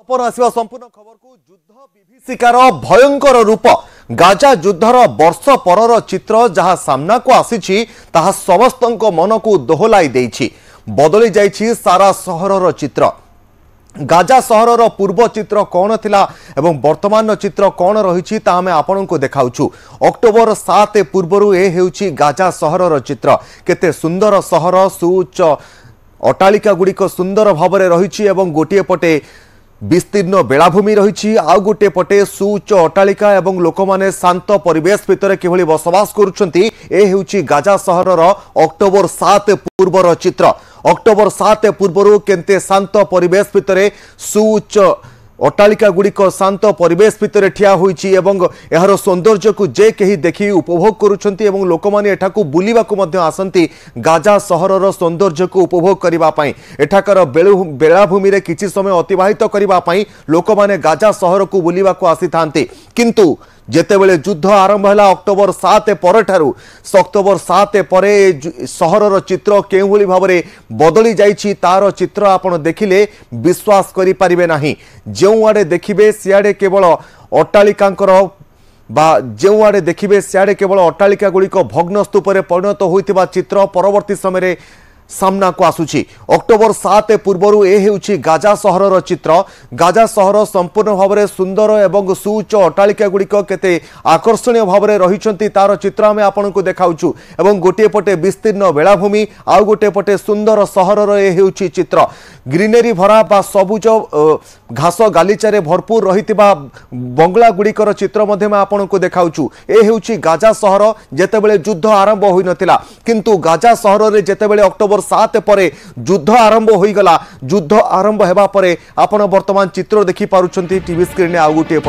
अपन आसिबा संपूर्ण खबर को युद्ध विभीषिकार भयंकर रूप गाजा युद्धर वर्ष परर चित्र जहाँ सामना को आसी ताहा समस्त मन को दोहलाई देछि बदली जाइछि सारा सहरर चित्र। गाजा सहरर पूर्व चित्र कौन थिला एवं वर्तमान चित्र कौन रही आमे आपण को देखाउछु। अक्टोबर 7 पूर्व ए हेउछि गाजा सहरर चित्र। केते सुंदर सहर सुउच्च अट्टालिका गुड़िक सुंदर भावरे रही एवं गोटे पटे विस्तीर्ण बेलाभूमि रही आउ गोटे पटे सुउच्च अट्टालिका एवं लोक माने शांत परिवेश भितर किभली बसवास करुछंती ए हेउछि गाजा सहरर अक्टोबर 7 पूर्वर चित्र। अक्टोबर 7 पूर्व केंते शांत परिवेश भितर सुउच्च अट्टालिका गुड़िक शांत परिवेश भितर ठिया होइछि एवं एहार सौंदर्य को जे कहीं देखि उपभोग करुछंती एवं लोक माने एठाकू बुलिबाकू मध्य आसंती गाजा सहरर सौंदर्य को उपभोग करिबा पई। एठाकर बेलाभूमि रे किछि समय अतिबाहित करिबा पई लोक माने गाजा सहर को बुलिबाकू आसीथांती। किंतु जेतेबेले युद्ध आरंभ है अक्टोबर 7 पर ठारू अक्टोबर 7 पर सहरर चित्र केउभली भावरे बदली जाइछि तार चित्र आपण देखिले विश्वास करि परिबे नाही। जेउ आडे देखिबे सियाडे केवल अट्टालिकांकर बा जेउ आडे देखिबे सियाडे केवल अट्टालिका गुड़िक भग्न स्तूपरे परिणत होइतिबा चित्र परवर्ती समय सामना को आसुछि। अक्टोबर 7 पूर्व ए हेउछि गाजा सहरर चित्र। गाजा सहर संपूर्ण भावरे सुंदर एवं सुउच्च अट्टालिका गुड़िक केते आकर्षणीय भावरे रहिछंती तार चित्र आमे आपनको देखाउछु एवं गोटे पटे विस्तीर्ण बेलाभूमि आउ गोटे पटे सुंदर सहरर ए हेउछि चित्र। ग्रीनरी भरा बा सबुज घास गालीचारे भरपूर रहितिबा बंगला गुड़िकर चित्र मध्ये मैं आपनको देखाउछु। ए हेउछि गाजा सहर जेतेबेले युद्ध आरंभ होई नथिला किंतु गाजा सहर रे जेतेबेले अक्टोबर 7 पर युद्ध आरंभ होई गला। युद्ध आरंभ हेबा परे आपण वर्तमान चित्र देखि पारुछंती टीवी स्क्रीन आ गोटे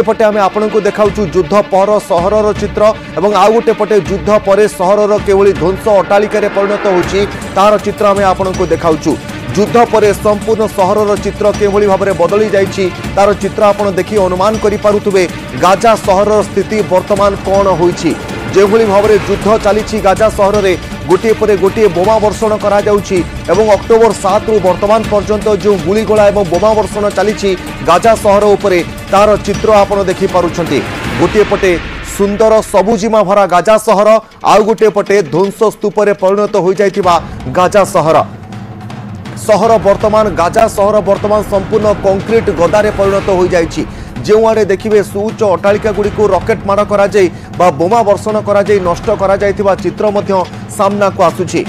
पटे आमे आपनको देखाउछु युद्ध पर सहरर चित्र एवं आ गोटे पटे युद्ध पर सहरर केवली ध्वंस अट्टालिका रे परिणत होछि तार चित्र आमे आपनको देखाउछु। युद्ध पर संपूर्ण सहरर चित्र केवली भाव में बदली जाइछि तार चित्र आपण देखि अनुमान करि पारुथबे गाजा सहरर स्थिति वर्तमान कौन होइछि। जेभली भाव में युद्ध चली गाजा सहर में गोटे पर गोटे बोमा वर्षण करा जाउछि एवं अक्टोबर 7 रु वर्तमान पर्यंत जो गुलीगोला एवं बोमा वर्षण चली गाजा सहर उपरे तार चित्र आपण देखि पारुछंती। गोटे पटे सुंदर सबुजिमा भरा गाजा सहर आउ गोटे पटे ध्वंस स्तूपरे परिणत हो जाइतिबा गाजा सहर। गाजा सहर वर्तमान संपूर्ण कंक्रीट गदारे परिणत हो जाइछि। जो आड़े देखिए सुउच्च अट्टालिका गुड़िक रॉकेट माड़ करा जाई बा बोमा वर्षण करा जाई नष्ट करा जाइथिबा चित्र मध्य सामना को आसुछि।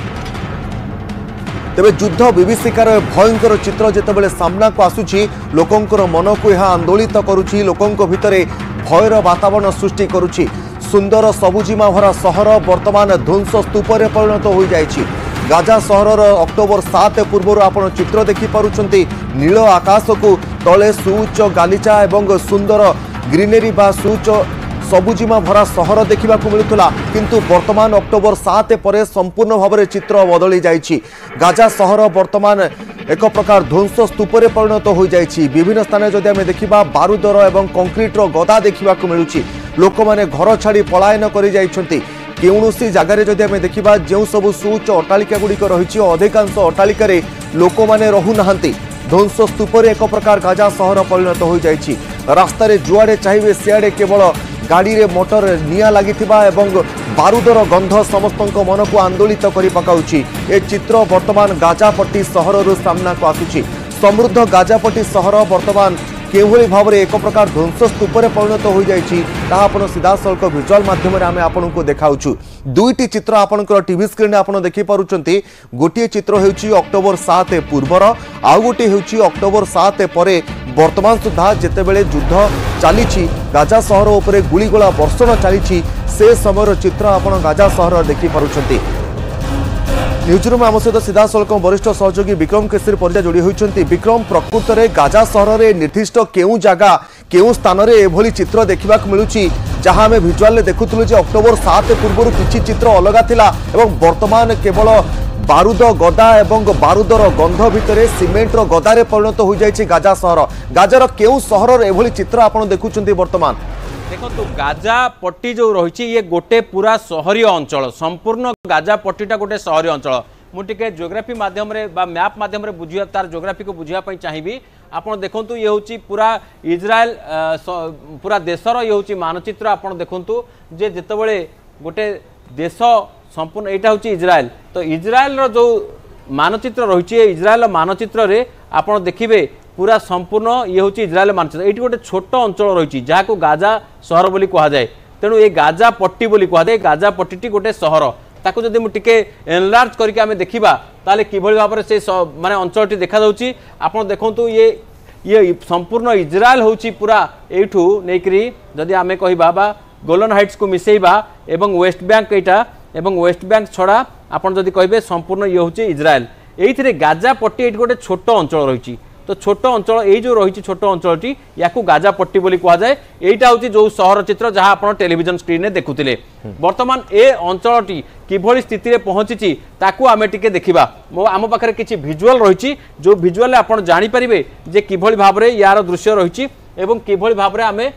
तेबे युद्ध विभीषिकार भयंकर चित्र जेतेबेले सामना को आसुछि लोकंकर मन को यह आंदोलित करुछि लोकंक भितरे भयर वातावरण सृष्टि करुछि। सुंदर सबुजिमा भरा सहर वर्तमान ध्वंस स्तूपरे परिणत हो जाइछि। गाजा सहरर अक्टोबर 7 पूर्व आपण चित्र देखि पारुछंती नील आकाश को तले सुउच्च गालीचा एवं सुंदर ग्रीनरी बा सुउच्च सबुजिमा भरा सहर देखा मिलूला किंतु वर्तमान अक्टोबर 7 पर संपूर्ण भाव में चित्र बदली जाइछि। गाजा सहर वर्तमान एक प्रकार ध्वंस स्तूपरे परिणत हो जाइछि। विभिन्न स्थान जदि आमे देखिबा बारूदर एवं कंक्रीटर गदा देखा मिलूछि। लोक माने घर छाड़ी पलायन करि जाइछंती। कौनसी जगार जदि आमे देखिबा जो सब सुउच्च अट्टालिका गुड़िक रही अधिकांश अट्टालिका लोक माने रहु नाहंती। ध्वंस स्तूपरे एक प्रकार गाजा सहर परिणत हो जाइछि। रास्ता रे जुआड़े चाहिए सियाड़े केवल गाड़ी रे मोटर निया लागिथिबा एवं बारूदर गंध समस्त मन को आंदोलित करि पकाउछि। ए चित्र वर्तमान गाजापट्टी सहर सामना को आसुछि। समृद्ध गाजापट्टी सहर वर्तमान केवली भाव में एक प्रकार ध्वंस स्तूपरे परिणत हो जाइछि ताहा आपण सीधा सल्क विजुअल माध्यम आमे आपनको देखाउछु। दुईटी चित्र आपनकर टीवी स्क्रीन रे आपण देखि पारुछंती। गोटे चित्र हेउछि अक्टोबर 7 पूर्वर आउ गोटे हेउछि अक्टोबर 7 परे वर्तमान सुधा जेतेबेले युद्ध चली गाजा सहर उपरे गुलीगोला वर्षण चली से समयर चित्र आपण गाजा सहर देखि पारुछंती। न्यूजरूम आम सहित सीधा सल्क वरिष्ठ सहयोगी विक्रम केसरी परिजा जोड़ी होती। विक्रम प्रकृत में गाजा सहर में निर्दिष्ट केउ जगह केउ स्थान में एभली चित्र देखा मिलूँ जहां आम भिजुआल देखुलु अक्टोबर 7 पूर्व किसी चित्र अलग थिला एवं वर्तमान केवल बारूद गदा एवं बारूदर गंध भितर सीमेंटर गदारे परिणत हो जाइछि गाजा सहर। गाजार केउ सहर एभली चित्र आपण देखुछंती वर्तमान देखो गाजा पट्टी जो रही ये गोटे पूरा सहरीय अंचल संपूर्ण गाजा पट्टीटा गोटे सहरीय अंचल मुझे जियोग्राफी माध्यम मैप माध्यम बुझा तार जियोग्राफी को बुझापी चाहिए आपण देखंतु ये होची पूरा इजराइल पूरा देशर ये होची मानचित्र आपण देखंतु जे जेतबेले गोटे देश संपूर्ण एटा होची इजराइल तो इजराइल रो जो मानचित्र रही इजराइल मानचित्र रे आपण देखिबे पूरा संपूर्ण ये होची इजराइल मानचित्र एटी गोटे छोट अंचल रही जहाँ को गाजा सहर बोली कहा जाए तेणु ये गाजा पट्टी बोली कहा जाए गाजा पट्टी गोटे सहर ताको जदि मु टिके एनलार्ज करके आमे देखिबा ताले किभଳି भाबरे से माने अंचलटी देखा जाउची आपण देखंतु ये संपूर्ण इजराइल होची पूरा एठू नेकरी जदि आमे कहिबा बा गोलन हाइट्स को मिसेइबा एवं वेस्ट बैंक एटा एवं वेस्ट बैंक छड़ा आपण जदि कहिबे संपूर्ण ये होची इजराइल एइथिरे गाजा पट्टी एठी गोटे छोट अंचल रहिची तो छोट अंचल ये जो रही छोट अंचलटी या गाजा पट्टी बोली कह जाए यहाँ हूँ जो सहर चित्र जहाँ आप टेलीविजन स्क्रीन में देखुले बर्तमान ए अंचलटी किभली स्थिति में पहुंची ताकू आमे टिके देखिबा आम पाखे किसी भिजुआल रही जो भिजुआल आप जानीपारे जे किभली भाव में यार दृश्य रही किभली भाव में आमे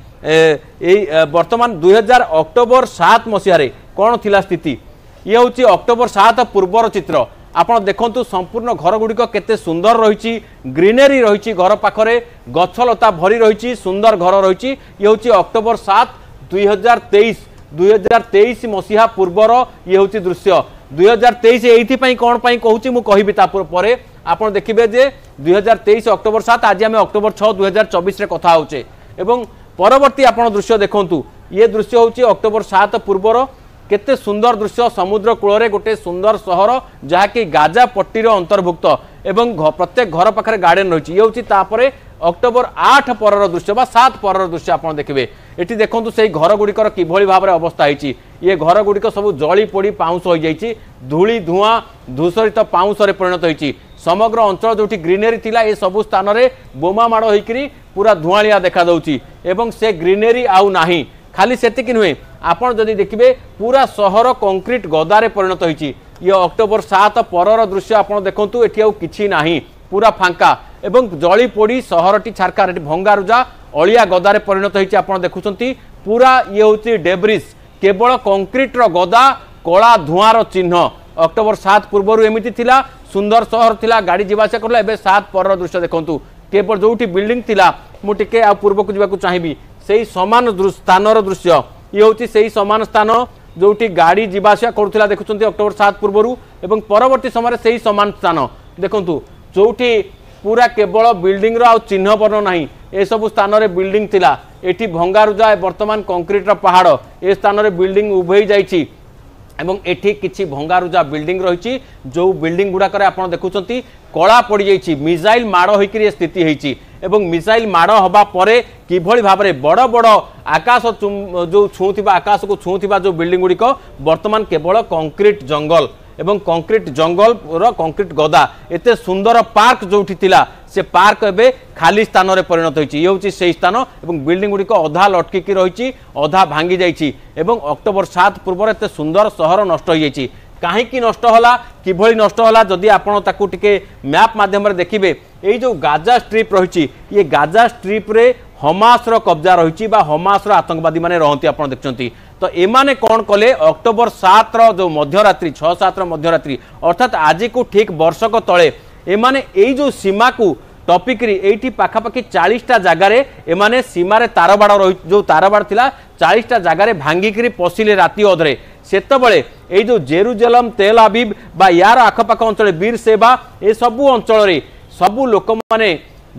बर्तमान 2000 अक्टोबर 7 मसीह कौन थिला स्थिति ये हूँ अक्टोबर 7 पूर्वर चित्र आपण देखंतु संपूर्ण घर गुड़िक केते सुंदर रही ग्रीनरी रही घर पाखरे गछलता भरी रही सुंदर घर रही ये हूँ अक्टोबर 7 2023 मसीहा पूर्वर ये हूँ दृश्य 2023 ये कौन कहूँ मुझे कहबी तापर आपड़ देखिए जे 2023 अक्टोबर 7 आज आम अक्टोबर 6 2024 कथा होचे एवं परवर्ती आपड़ दृश्य देखंतु ये दृश्य हूँ अक्टोबर 7 पूर्वर केते सुंदर दृश्य समुद्र कूल गोटे सुंदर सहर जहाँकि गाजा पट्टीर अंतर्भुक्त एवं प्रत्येक घर पाखे गार्डन रही ये हूँ अक्टोबर 8 पर दृश्य बा 7 पर दृश्य आप देखिए ये देखो से घर गुड़िकर किभली भाव में अवस्था होती ये घर गुड़िक सब जली पोड़ी पाउंस हो जाइए धूली धुआं धूसरित पाउंस परिणत होती समग्र अंचल जो ग्रीनरी थिला ये सबु स्थान में बोमा माड़ होकरी पूरा धुआलिया देखा दउची एवं से ग्रीनरी आउ नाही खाली सेतिक नुहे आपण जदि देखिए पूरा सहर कंक्रीट गदारे परिणत होती ये अक्टोबर 7 पर दृश्य आपड़ देखु ये किसी ना पूरा फांका एवं जली पोड़ी सहरटी छारकार भंगारुजा अलिया गदारे परिणत होती आप देखुं पूरा ये हूँ डेब्रिज केवल कंक्रीटर गदा कला धुआर चिन्ह अक्टोबर 7 पूर्व एमती थिला सुंदर सहर थिला गाड़ी जीवासा करला एबे 7 पर दृश्य देखंतु केवल जोठी बिल्डिंग थिला मु टिके आ पूर्व को जाकू चाहिबी सेही समान स्थानर दृश्य ये हूँ से सामान स्थान जोटी गाड़ी जीवासा करुला देखुं अक्टोबर 7 पूर्व एवं परवर्ती समय से सामान स्थान देखु जोटी पूरा केवल बिल्डिंग आ चिन्ह वर्ण ना ए सब स्थान में बिल्डिंग थिला एठी भंगारुजा वर्तमान कंक्रीटर पहाड़ ए स्थान में बिल्डिंग उभई जाइछि एवं एठी किछि भंगारुजा बिल्डिंग रही जो बिल्डिंग गुड़ाक आप देखुं कला पड़ जाइछि मिसाइल माड़ होकर स्थिति होइछि एवं मिसाइल माड़ हवा परे किभली भाव में बड़ बड़ आकाश जो छुँवा आकाश को छुँवा जो बिल्डिंग गुड़िक वर्तमान केवल कंक्रीट जंगल एवं कंक्रीट जंगल कंक्रीट गदा एते सुंदर पार्क जोठी थिला से पार्क एबे खाली स्थान में परिणत होइछि ये होछि से स्थान एवं बिल्डिंग गुड़िक अधा लटकिकी रही अधा भांगी जाइछि एवं अक्टोबर 7 पूर्व एते सुंदर सहर नष्ट हो जाइछि कहीं नष्ट होला किभली नष्ट होला जदि आपण ताकू टिके मैप माध्यम देखिए ये जो गाजा स्ट्रिप रही ये गाजा स्ट्रिप रे हमास रो कब्जा रही हमास रो आतंकवादी माने रहती आप देखते तो एमाने कौन कले अक्टोबर 7 जो मध्यरात्रि 6-7 मध्यरात्रि अर्थात आज को ठीक वर्षक तले एमाने यही जो सीमा को टपिक्री ये पाखापाखि 40टा जगार एमाने सीमार तारबाड़ रही जो तारबाड़ थिला 40टा जगार भांगिकी पशिले राति अधरे सेतबले ये जो जेरुजेलम तेल आविव बा यार आखपाख अंचल बीर सेवा ए सबू अंचल सबू लोक माने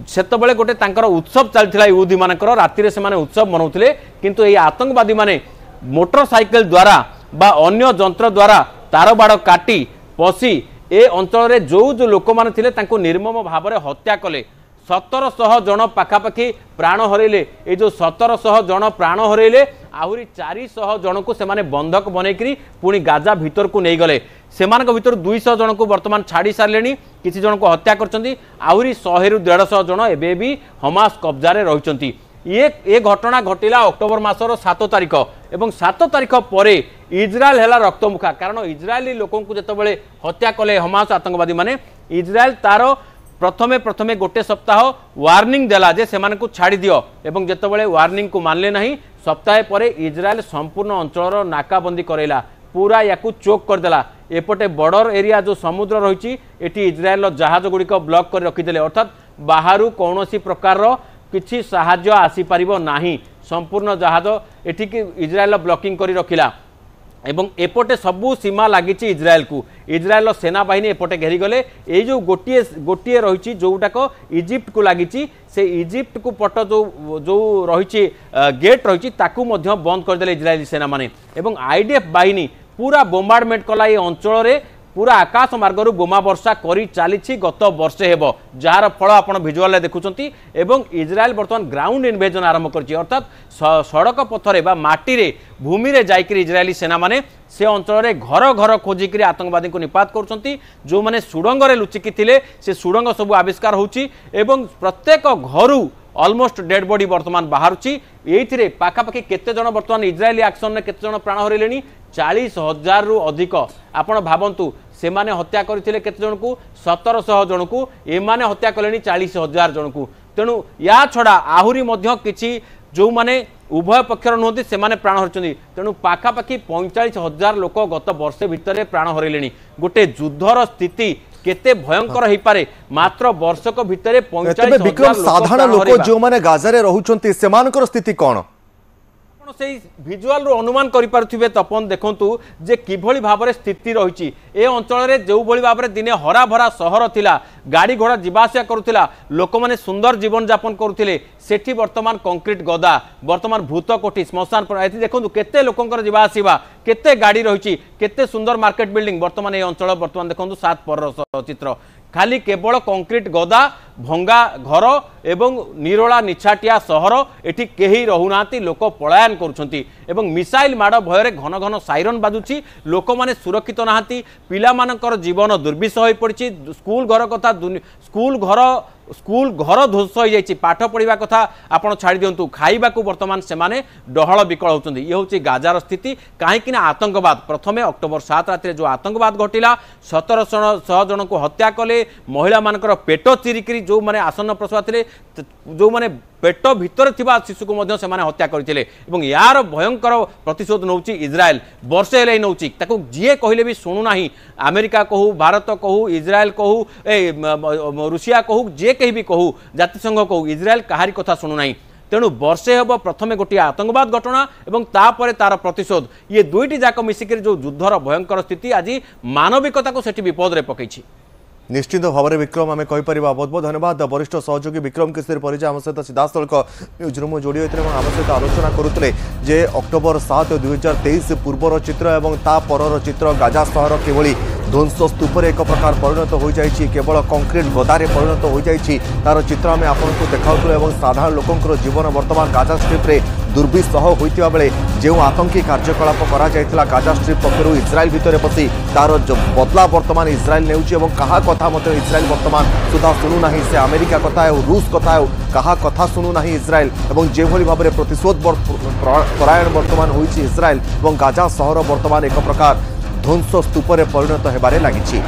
सेतबले गोटे तांकर उत्सव चलता युद्धि मानकर राति से उत्सव मनाउथिले किंतु ये आतंकवादी माने मोटरसाइकेल द्वारा बा अन्य जंत्र द्वारा तारबाड़ काटी पशि ए अंचल जो जो लोक माने थिले तांको निर्मम भाव में हत्या कले 1700 जन पाखापाखि प्राण हरइले ये जो 1700 जन प्राण हरइले आहरी 400 जन को सेमाने बंधक बनईकरी पुणी गाजा भीतर को नहीं गले सेमानक भीतर 200 जन को वर्तमान छाड़ी सारे किसी जन को हत्या करछंती आहरी 100 ରୁ 150 जन एबे भी हमास कब्जारे रहिछंती ये घटना घटिला अक्टोबर मासर 7 तारिख एवं 7 तारिख पर इजराइल है रक्तमुखा कारण इजरायली लोकों को जितेबाला हत्या कले हमास आतंकवादी माने इजराइल तार प्रथमे प्रथमे गोटे सप्ताह वार्निंग देला जे सेमान को छाड़ी दियो एवं जितेबाला वार्निंग को मानले नहीं सप्ताह पर इजराइल संपूर्ण अंचल नाकाबंदी करेला पूरा या चोक करदेला एपटे बॉर्डर एरिया जो समुद्र रही इजराइल जहाज गुड़िक ब्लॉक कर रखीदे अर्थात बाहर कौन प्रकार किसी साहाय्य आसीपर ना संपूर्ण जहाज एठिक इज्राएल ब्लॉकिंग कर रखिला एवं एपटे सबू सीमा लगी इज्राएल को इज्राएल सेना बाहिनी एपटे घेरीगले ये जो गोटे गोटे रही जोटाक इजिप्ट को लगी से इजिप्ट को पट जो जो रही गेट रही बंद करदे इज्राएली सेना माने एवं आईडीएफ बाहिनी पूरा बोम्बार्डमेंट कला ये अंचल रे पूरा आकाश मार्गरू बोमा वर्षा करी चली गत वर्षे हेब जार फल आप भिजुआल देखुंट एवं इज्राएल बर्तमान ग्राउंड इनवेजन आरंभ कर अर्थात सड़क पथरे बा माटी रे भूमि रे जाइक इज्राएली सेना माने से अंचल रे घर घर खोजिक आतंकवादी को निपात कर जो मैंने सुड़ंग लुचिकी थे से सुड़ंग सब आविष्कार होची एवं प्रत्येक घरू ऑलमोस्ट डेड बॉडी बर्तमान बाहर ये पाखापाखि केते जन बर्तमान इज्राएली एक्शन में केते जन प्राण हरैले 40,000 रु अधिक आपण भावंतु से माने हत्या करथिले केते जन को 1700 जन को एमाने हत्या कलेनी 40,000 जन को तेणु या छड़ा आहुरी मध्य किछि जो माने उभय पक्षर नुहति से माने प्राण हरचंदी तेणु पाखापाखि 45,000 लोक गत वर्षे भितर प्राण हरैलेनी गोटे युद्धर स्थिति केते भयंकर हो पारे मात्र वर्षक भितर 45,000 साधारण लोक जो माने गाजा रे रहुचंती सेमानकर स्थिति कोन से भिजुआल रू अनुमान करें तपन देखु जे किभली भाव में स्थिति रही ए अंचल जो भाव में दिने हरा भरा सहर थिला गाड़ी घोड़ा जीवासा करुला लोक मैंने सुंदर जीवन यापन करुले सेठी वर्तमान कंक्रीट गदा वर्तमान भूत कोठी श्मशान देखो केते लोकंकर जीवा आसीबा केते गाड़ी रही केते सुंदर मार्केट बिल्डिंग वर्तमान ए अंचल वर्तमान देखो 7 पर चित्र खाली केवल कंक्रीट गदा भंगा घर एवं निरोला निछाटिया सहर एठी केही रहुना लोक पलायन करुछंती एवं मिसाइल माड़ भय घन घन साइरन बाजुची लोक माने सुरक्षित नहांती पिला मानकर जीवन दुर्विषह हो पड़ी स्कूल घर कथा स्कूल घर ध्वंस हो जाइए पाठ पढ़ा कथा आपड़ छाड़ दिंतु खाइबा बर्तमान से डहल विकल होती ये हूँ गाजार स्थिति कहीं आतंकवाद प्रथमे अक्टोबर 7 राति जो आतंकवाद घटिला 1700 जन को हत्या कले महिला मानकर पेट चिरिकी जो मैंने आसन्न प्रसवा थे जो मैंने पेट भितर थिबा शिशु को मध्य सेमाने हत्या करथिले एवं यार भयंकर प्रतिशोध नौची इज्राएल वर्षे हेले नौची ताको जिए कहले भी सुनु नाही अमेरिका कहू भारत कहू इज्राएल कहू रूसिया कहू जे कहीं भी कहू जातिसंघ कहू इज्राएल कहारी कथा सुनु नाही तेणु वर्षे हम प्रथमे गोटे आतंकवाद घटना और तापर तार प्रतिशोध ये दुईटी जाक मिसिक जो युद्धर भयंकर स्थिति आज मानविकता को सेठी विपद रे पकईछि निश्चित भाव में विक्रम आम कहीपर बहुत बहुत धन्यवाद वरिष्ठ सहयोगी विक्रम केसरी परिचय आम सहित सीधासख न्यूज रूम जोड़ी होते आम सहित आलोचना करुले जे अक्टोबर 7 2023 पूर्वर चित्र और तापर चित्र गाजा सहर किभली ध्वंस स्तूपर एक प्रकार परिणत हो जाए केवल कंक्रीट गदारे परिणत हो जाए तार चित्र आम आपको देखाऊँ साधारण लोकंर जीवन वर्तमान गाजा स्ट्रिप्रे दुर्विसह होता बेले जो आतंकी कार्यकलाप करा गाजा स्ट्रिप पक्षर इज्राएल भितर पशि तार बदला वर्तमान इज्राएल नेउछि कहा कथा मत इज्राएल वर्तमान सुधा शुणुना से अमेरिका कथा हो रूस कथा हो कहा कथा शुणुना इज्राएल और जो भाव में प्रतिशोध परायण वर्तमान होइछि इज्राएल और गाजा सहर वर्तमान एक प्रकार ध्वंस स्तूपर परिणत होबारे लागिछि।